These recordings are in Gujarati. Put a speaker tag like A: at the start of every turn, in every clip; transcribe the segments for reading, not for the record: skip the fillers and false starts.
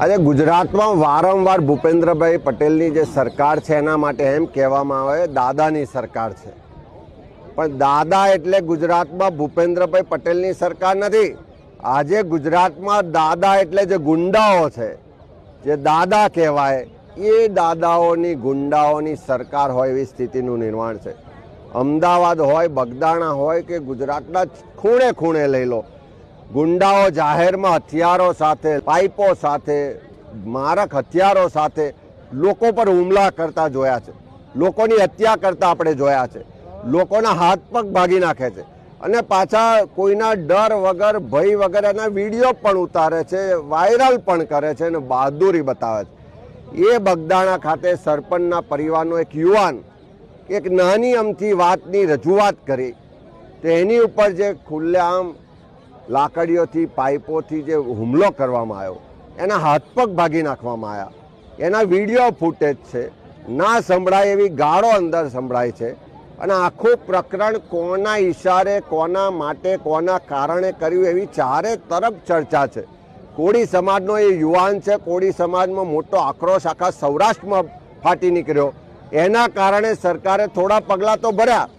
A: આજે ગુજરાતમાં વારંવાર ભૂપેન્દ્રભાઈ પટેલની જે સરકાર છે એના માટે એમ કહેવામાં આવે દાદાની સરકાર છે, પણ દાદા એટલે ગુજરાતમાં ભૂપેન્દ્રભાઈ પટેલની સરકાર નથી। આજે ગુજરાતમાં દાદા એટલે જે ગુંડાઓ છે, જે દાદા કહેવાય એ દાદાઓની ગુંડાઓની સરકાર હોય એવી સ્થિતિનું નિર્માણ છે। અમદાવાદ હોય, બગદાણા હોય કે ગુજરાતના ખૂણે ખૂણે લઈ લો, ગુંડાઓ જાહેરમાં હથિયારો સાથે, પાઇપો સાથે, મારક હથિયારો સાથે લોકો પર હુમલા કરતા જોયા છે, લોકોની હત્યા કરતા આપણે જોયા છે, લોકોના હાથ પગ ભાગી નાખે છે અને પાછા કોઈના ડર વગર, ભય વગર એના વિડીયો પણ ઉતારે છે, વાયરલ પણ કરે છે અને બહાદુરી બતાવે છે। એ બગદાણા ખાતે સરપંચના પરિવારનો એક યુવાન એક નાની અમથી વાતની રજૂઆત કરી, તો એની ઉપર જે ખુલ્લેઆમ લાકડીઓથી, પાઇપોથી જે હુમલો કરવામાં આવ્યો, એના હાથ પગ ભાગી નાખવામાં આવ્યા, એના વિડીયો ફૂટેજ છે, ના સંભળાય એવી ગાળો અંદર સંભળાય છે અને આખું પ્રકરણ કોના ઈશારે, કોના માટે, કોના કારણે કર્યું એવી ચારે તરફ ચર્ચા છે। કોળી સમાજનો એ યુવાન છે, કોળી સમાજમાં મોટો આક્રોશ આખા સૌરાષ્ટ્રમાં ફાટી નીકળ્યો, એના કારણે સરકારે થોડા પગલાં તો ભર્યા,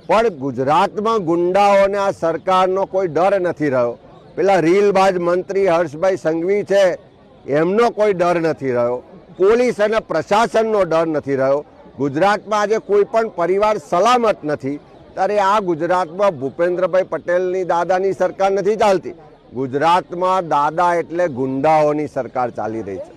A: પણ ગુજરાતમાં ગુંડાઓને આ સરકારનો કોઈ ડર નથી રહ્યો। પેલા રીલબાજ મંત્રી હર્ષભાઈ સંઘવી છે, એમનો કોઈ ડર નથી રહ્યો, પોલીસ અને પ્રશાસનનો ડર નથી રહ્યો। ગુજરાતમાં આજે કોઈ પણ પરિવાર સલામત નથી, ત્યારે આ ગુજરાતમાં ભૂપેન્દ્રભાઈ પટેલની દાદાની સરકાર નથી ચાલતી, ગુજરાતમાં દાદા એટલે ગુંડાઓની સરકાર ચાલી રહી છે।